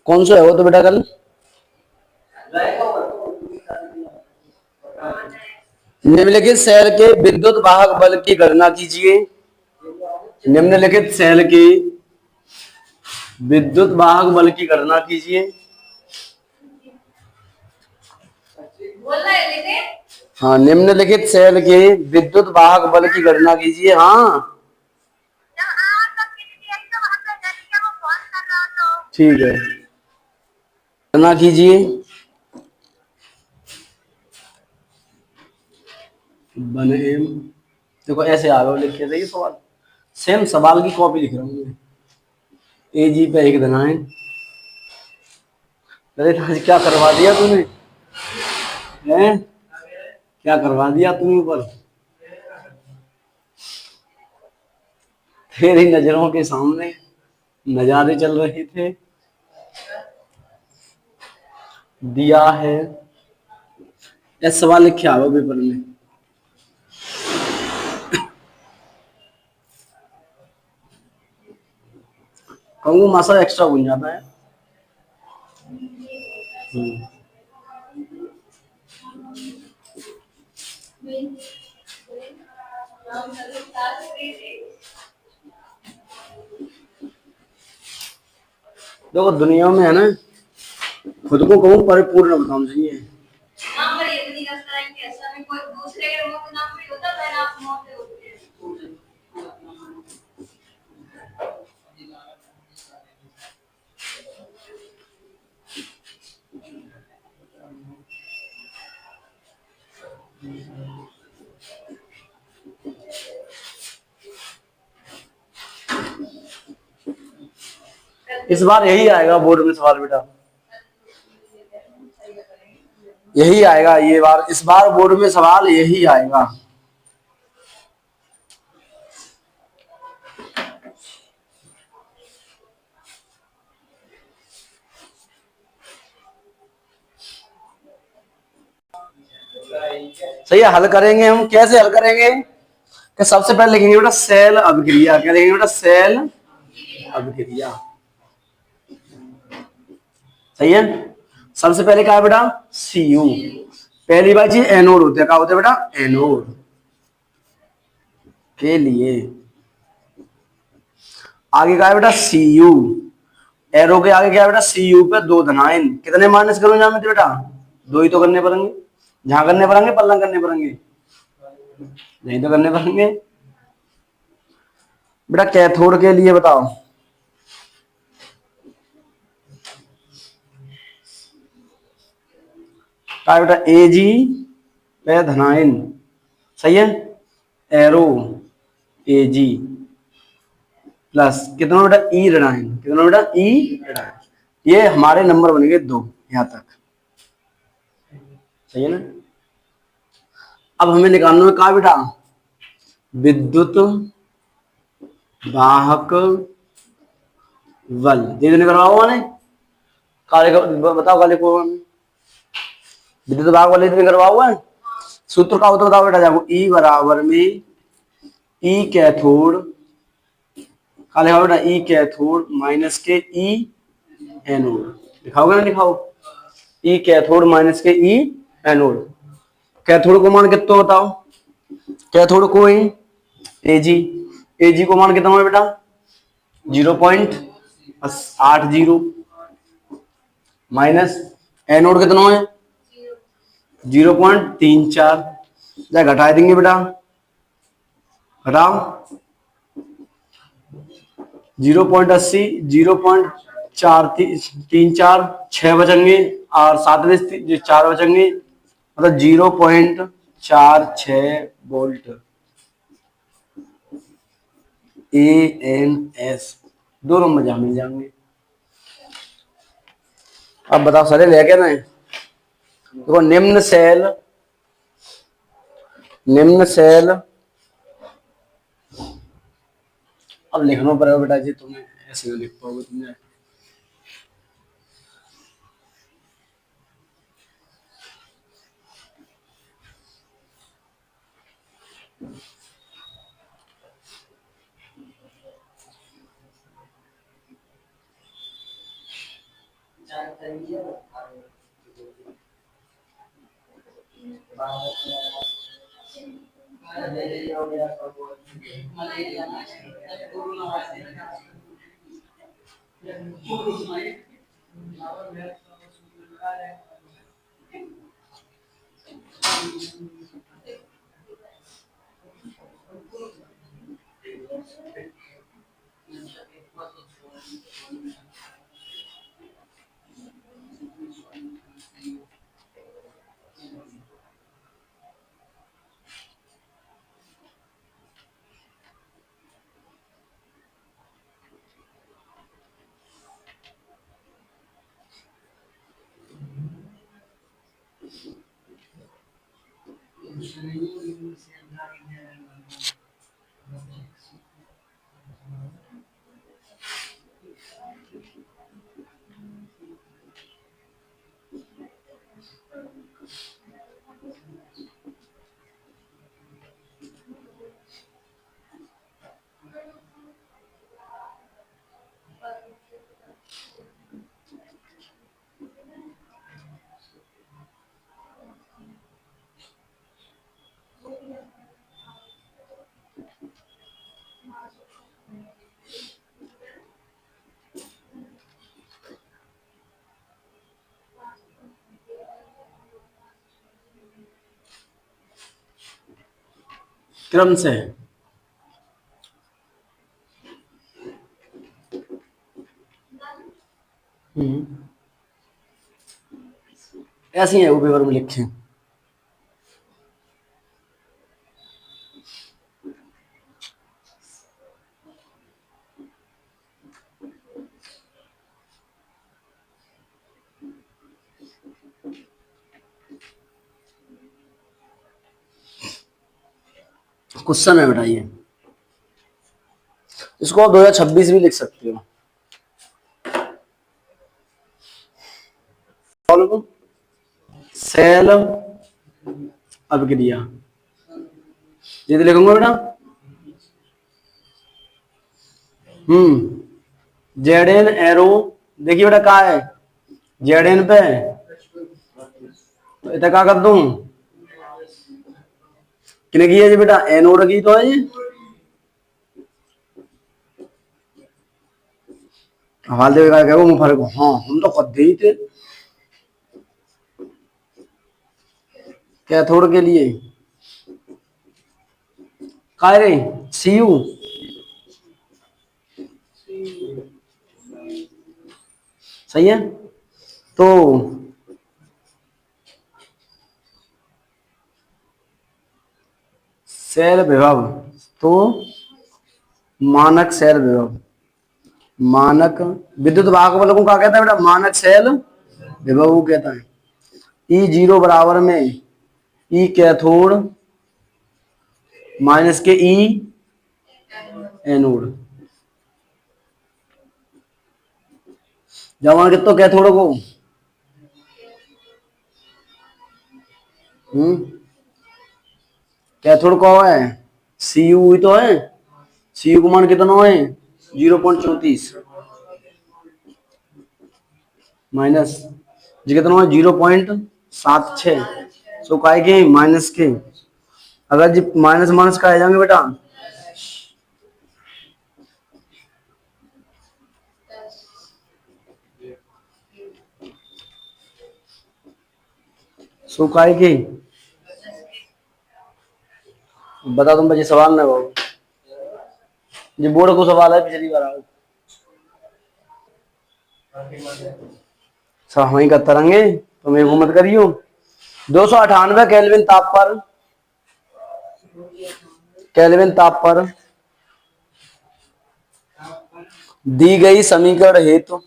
कौन सा है वो तो बेटा कल निम्नलिखित सेल के विद्युत वाहक बल की गणना कीजिए। निम्नलिखित सेल की विद्युत वाहक बल की गणना कीजिए। हाँ, निम्नलिखित सेल के विद्युत वाहक बल की गणना कीजिए। हाँ ठीक है, गणना कीजिए। बने देखो ऐसे आ रहा लिख के सही सवाल, सेम सवाल की कॉपी लिख रहा हूँ मैं। ए जी पे एक धनाएं। अरे आज क्या करवा दिया तूने, हैं? क्या करवा दिया तूने ऊपर, तेरी नजरों के सामने नजारे चल रहे थे। दिया है, ये सवाल लिखे आओ पेपर में। कहूँ मासा एक्स्ट्रा बन जाता है। देखो दुनिया में है ना, खुद को कहूँ परिपूर्ण बताना चाहिए। इस बार यही आएगा बोर्ड में सवाल बेटा, यही आएगा ये बार, इस बार बोर्ड में सवाल यही आएगा। सही है, हल करेंगे हम। कैसे हल करेंगे कि सबसे पहले लिखेंगे बेटा सेल अभिक्रिया। क्या लिखेंगे बेटा, सेल अभिक्रिया। सही है, सबसे पहले क्या है बेटा, सीयू। पहली बात चीज एनोड होते हैं, क्या होते हैं बेटा, एनोड के लिए। आगे क्या है बेटा, सीयू। एरो के आगे क्या है बेटा, सीयू पे दो धनाएं। कितने माइनस करूं जहां में बेटा, दो ही तो करने पड़ेंगे। जहां करने पड़ेंगे पल्ला करने पड़ेंगे, नहीं तो करने पड़ेंगे। बेटा कैथोड के लिए बताओ, क्या बेटा, ए जी पे धनाइन। सही है, एरो ए जी प्लस कितना बेटा, ई ऋणायन। कितना बेटा, ई ऋणायन। ये हमारे नंबर बनेंगे दो यहां तक। सही है ना। अब हमें निकालना है कहा बेटा, विद्युत वाहक बल। धीरे धीरे करवाओ मैंने, काले बताओ, काले को विद्युत वाहक बल धीरे करवा हुआ है। सूत्र का होता बताओ बेटा, जाओ ई बराबर में ई कैथोड, काले बेटा ई कैथोड माइनस के ई एनोड। लिखाओगे ना, लिखाओ, ई कैथोड माइनस के ई एनोड। कैथोड को मान कितना बताओ, कैथोड को ही एजी, एजी को मान कितना है बेटा, 0.80 माइनस एनोड कितना है 0.34। घटा देंगे बेटा, घटाओ 0.80, 0.434, 6 बचेंगे और 7 में 4 बचेंगे, मतलब 0.46 वोल्ट। ए एन एस दोनों मजा मिल जाएंगे। अब बताओ सर ले क्या ना, देखो निम्न सेल, निम्न सेल, अब लिखना पड़ेगा बेटा जी, तुम्हें ऐसे नहीं लिख पाओगे तुमने। क्रम से ऐसी है वो पेपर में लिखे। क्वेश्चन है बेटा ये, इसको आप 2026 भी लिख सकते हो। सेल अभिक्रिया ये तो लिखूंगा बेटा। जेड एन एरो देखिए बेटा कहा है, जेड एन पे इतना क्या कर दूं, किने की है जी बेटा, एनोड की तो है ये। हवाल देगा क्या वो मुफर को, हाँ हम तो खुद ही थे कैथोड के लिए। काय रे सीयू सही है। तो सेल विभव, तो मानक सेल विभव, मानक विद्युत वाहक को क्या कहता है बेटा, मानक सेल विभव कहता है। ई जीरो बराबर में ई कैथोड माइनस के ई एनोड। जमा कितो कैथोड को, कैथोड को है सी यू ही तो है, सी यू को मान कितना है 0.34 माइनस जी कितना है 0.76, सो काय के माइनस के, अगर जी माइनस माइनस का आ जाएंगे बेटा, सो काय के बता तुम बच्चे सवाल ना बाबू जी, बोर्ड को सवाल है पिछली बार आओ सब वही करते रहेंगे तो मेरे को मत करियो। 298 केल्विन ताप पर, केल्विन ताप पर दी गई समीकरण हेतु,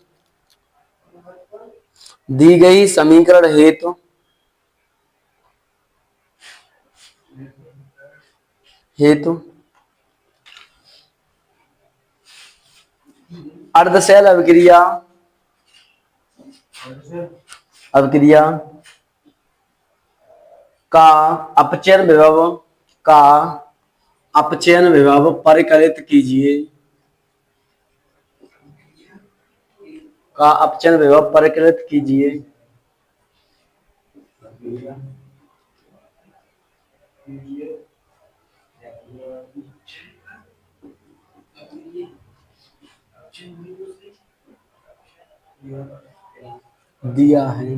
दी गई समीकरण हेतु हेतु अर्धशैल अभिक्रिया, अभिक्रिया का अपचयन विभव, का अपचयन विभव परिकलित कीजिए, का अपचयन विभव परिकलित कीजिए। दिया है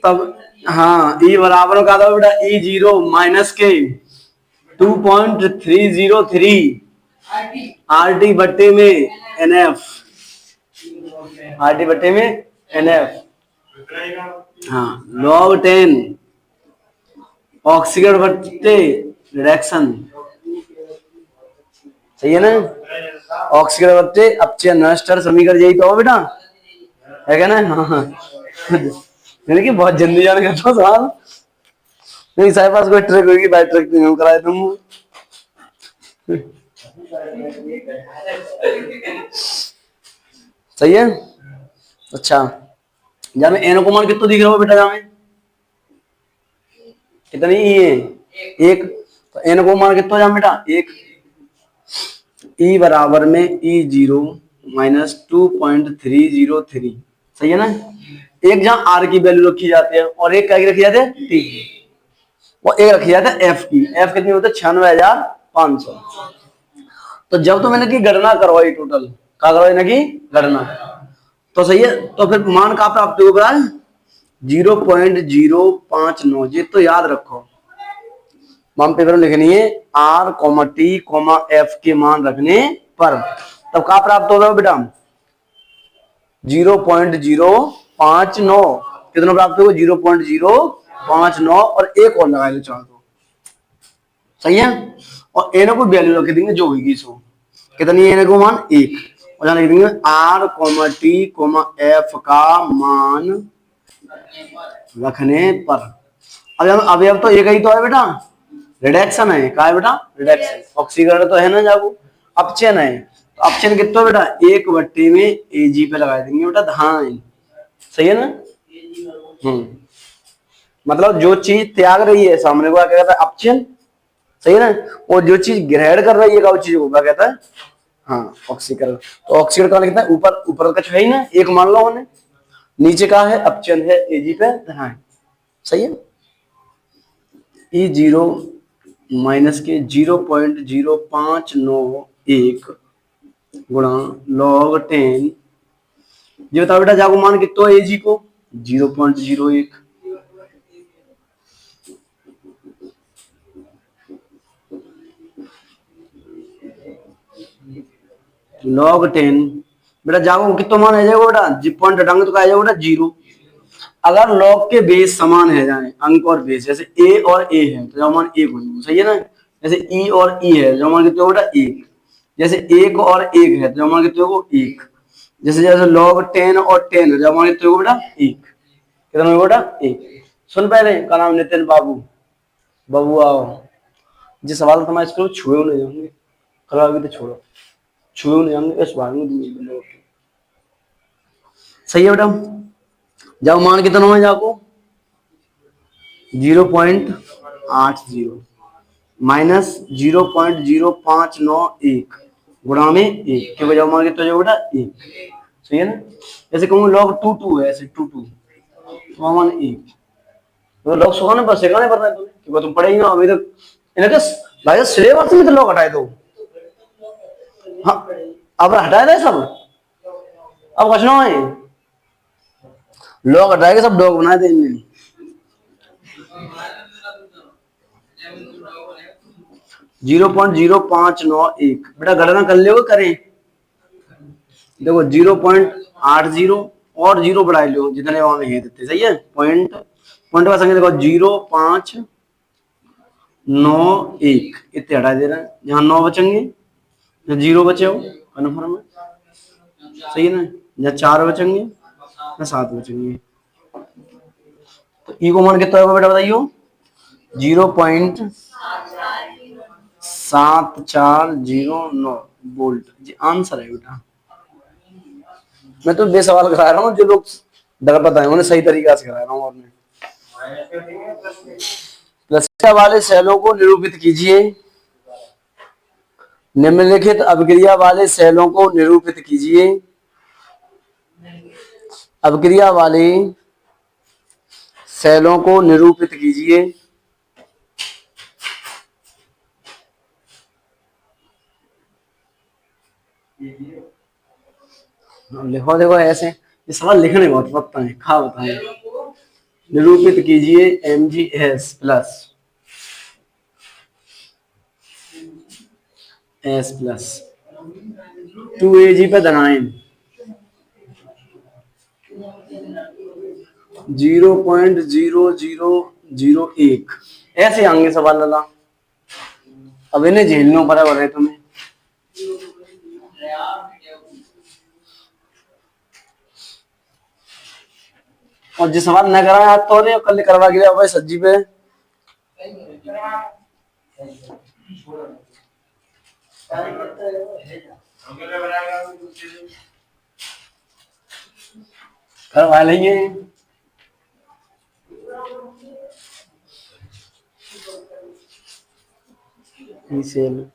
तब हाँ ई बराबर का था बेटा ई जीरो माइनस के 2.303 आरटी बट्टे में एनएफ, आरटी बट्टे में एनएफ। हाँ लॉग 10 ऑक्सीजन बट्टे रिडक्शन, सही है ना। ऑक्सीजन बट्टे अपचयन नष्टर समीकरण यही तो हो बेटा, है क्या ना। हाँ यानी कि बहुत जल्दी जान करता हूँ सवाल। नहीं सारे पास कोई ट्रिक होगी, बाय ट्रिक नहीं कराए तुम। सही है। अच्छा जहाँ में एन को मान कितना दिख रहा हो बेटा, जहाँ में कितनी ई है एक, तो एन को मान कितना जहाँ बेटा एक। ई बराबर में ई जीरो माइनस 2.303, सही है ना। एक जहाँ आर की वैल्यू रखी जाती है और एक क्या की रखी जाती है टी, और एक रखी जाती है एफ की। एफ कितनी होती है 96,500। तो जब तो मैंने की गणना करवाई टोटल, क्या करवाई ना की गणना, तो सही है। तो फिर मान का प्राप्त होगा 0.059। ये तो याद रखो, मान पेपर में लिखनी है R comma T comma F के मान रखने पर तब क्या प्राप्त होगा बेटा 0.059। कितना प्राप्त होगा 0.059 और एक और लगा लो चाहो तो, सही है। और एन को वैल्यू रख देंगे जो होगी सो, कितनी एन को मान एक, और यहाँ लिख देंगे R comma T comma F का मान रखने पर। अब तो एक ही तो है बेटा, रिडक्शन है। क्या है बेटा रिडक्शन, ऑक्सीकरण तो है ना जागो, अपचयन है। तो अपचयन कितना बेटा एक बट्टे में एजी पे लगा देंगे बेटा धान, सही है ना। मतलब जो चीज त्याग रही है सामने को क्या कहता है अपचयन, सही है ना। और जो चीज ग्रहण कर रही है क्या चीज को क्या कहता है हाँ ऑक्सीकरण। तो ऑक्सीकरण का कितना ऊपर ऊपर का है ही ना एक मान लो हमने, नीचे का है अपचयन है एजी पे धान, सही है। ई जीरो माइनस के 0.0591 गुणा लॉग 10। ये बताओ बेटा जागो मान कितना है एजी को 0.01। लॉग 10 बेटा जागो कितना मान आ जाएगा बेटा, जी पॉइंट हटाएंगे तो क्या आ जाएगा बेटा 0। अगर लॉग के बेस समान है जाए अंक और बेस, जैसे ए और ए है तो मान 1 हो जाएगा, सही है ना। जैसे ई और ई है जो मान कितने हो बेटा 1, जैसे 1 और 1 है तो मान कितने हो 1, जैसे जैसे लॉग 10 और 10 है जो मान कितने हो बेटा 1, कितना हो बेटा 1। सुन पहले का नाम नितिन बाबू बबुआ, जिस सवाल तुम्हारे स्कूल छुए नहीं होंगे कल भी तो छोड़ो, छुए नहीं होंगे इस बार में, सही है बेटा। जाओ मान कितना है जाको 0.80 माइनस 0.0591 गुणा में 1 के बजाय मान कितना जो बेटा 1, सही है ना। जैसे कहूँ लॉग 2 है ऐसे 2 तो मान 1, तो लॉग सुखाने पर सिखाने पड़ता है तुम्हें क्योंकि तुम पढ़ेगी ना अभी तक इनके भाई सिलेबस में तो लॉग हटाए दो। हाँ अब हटाए थे सब, अब कुछ ना है लोग हटाएंगे सब डॉग बना देंगे। 0.0591 बेटा गणना कर ले करें देखो 0.80 और जीरो बढ़ा लो जितने वहां में देते, सही है। पॉइंट पॉइंट का संख्या देखो 0.591 इतने हटा दे रहे हैं, यहाँ 9 बचेंगे, यहाँ 0 बचे हो कन्फर्म है, सही है ना। यहाँ 4 बचेंगे, यहाँ 7 बचेंगे। तो ई को मान कितना होगा बेटा बताइयो? 0.7409 वोल्ट जी आंसर है बेटा। मैं तो बेसवाल करा रहा हूँ, जो लोग डर पता है उन्हें सही तरीका से करा रहा हूँ। और मैं प्लस वाले सेलों को निरूपित कीजिए। निम्नलिखित अभिक्रिया वाले सेलों को निरूपित कीजिए। अभिक्रिया वाले सेलों को निरूपित कीजिए। लिखो देखो ऐसे, ये सवाल लिखने बहुत पड़ता है, खा बताएं। निरूपित कीजिए MgS plus S plus 2Ag पे धनाएं 0.0001 ऐसे आएंगे सवाल लाला। अब इन्हें झेलना बराबर है तुम्हें। और जिस सवाल न करा आज तो नहीं कल करवा के भाई सज्जी पे करवा लेंगे। सेल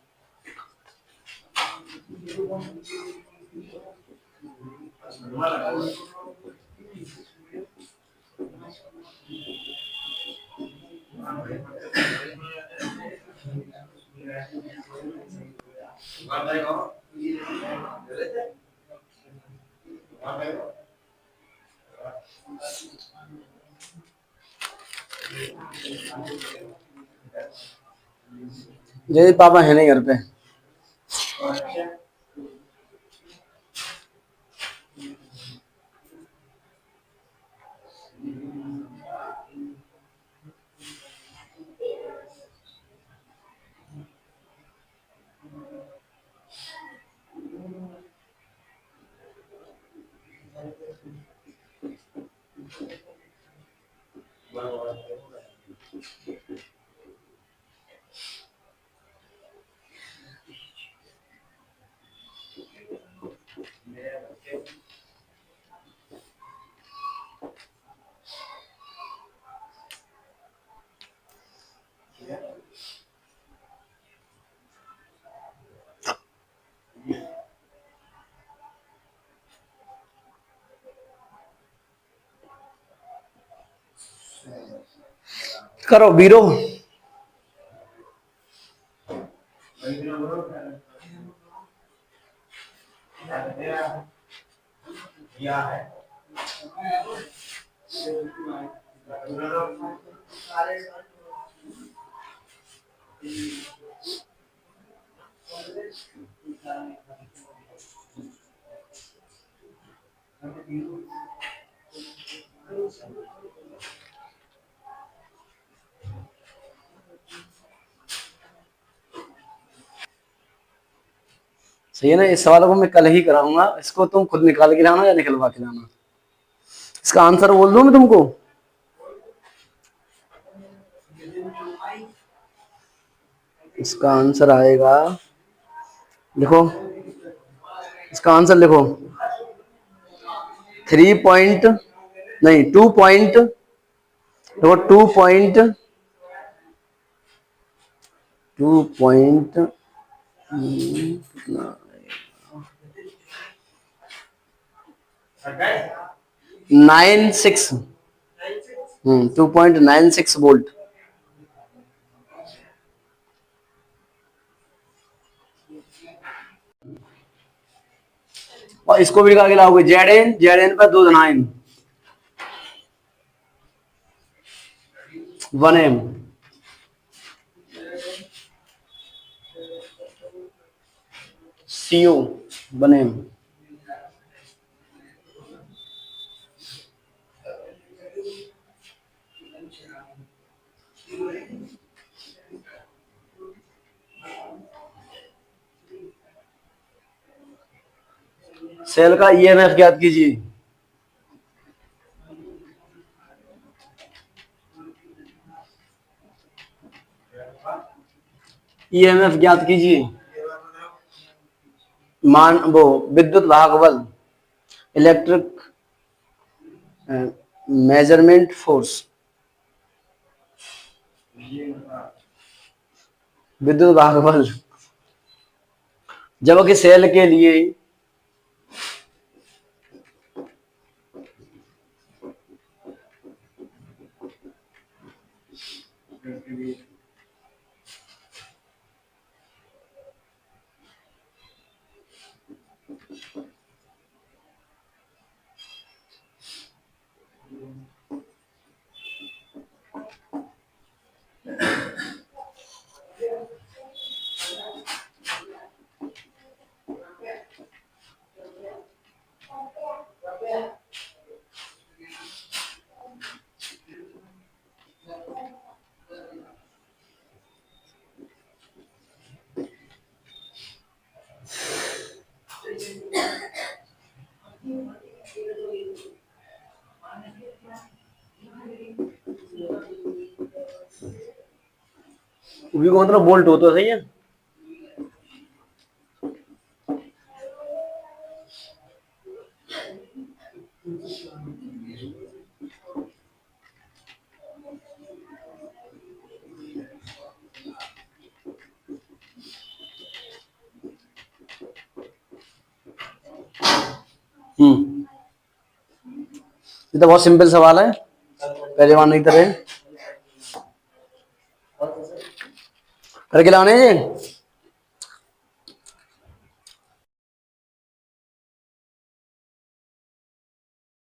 जय पापा है नहीं घर पे। करो बीरो। सही है ना। इस सवाल को मैं कल ही कराऊंगा, इसको तुम खुद निकाल के लाना या निकलवा के लाना। इसका आंसर बोल दूं मैं तुमको? इसका आंसर आएगा, लिखो इसका आंसर लिखो 3 पॉइंट नहीं 2 पॉइंट देखो 2 पॉइंट 96 2.96 वोल्ट। और इसको भी निकाल के लाओगे जेड एन पर 2 धनाएं 1 M CO 1 M सेल का ईएमएफ ज्ञात कीजिए। ईएमएफ ज्ञात कीजिए। मान वो विद्युत वाहक बल, इलेक्ट्रिक मेजरमेंट फोर्स, विद्युत वाहक बल। जबकि सेल के लिए वी को मतलब वोल्ट हो तो सही है। ये तो बहुत सिंपल सवाल है, पहले बार नहीं तरह करके लाने जी।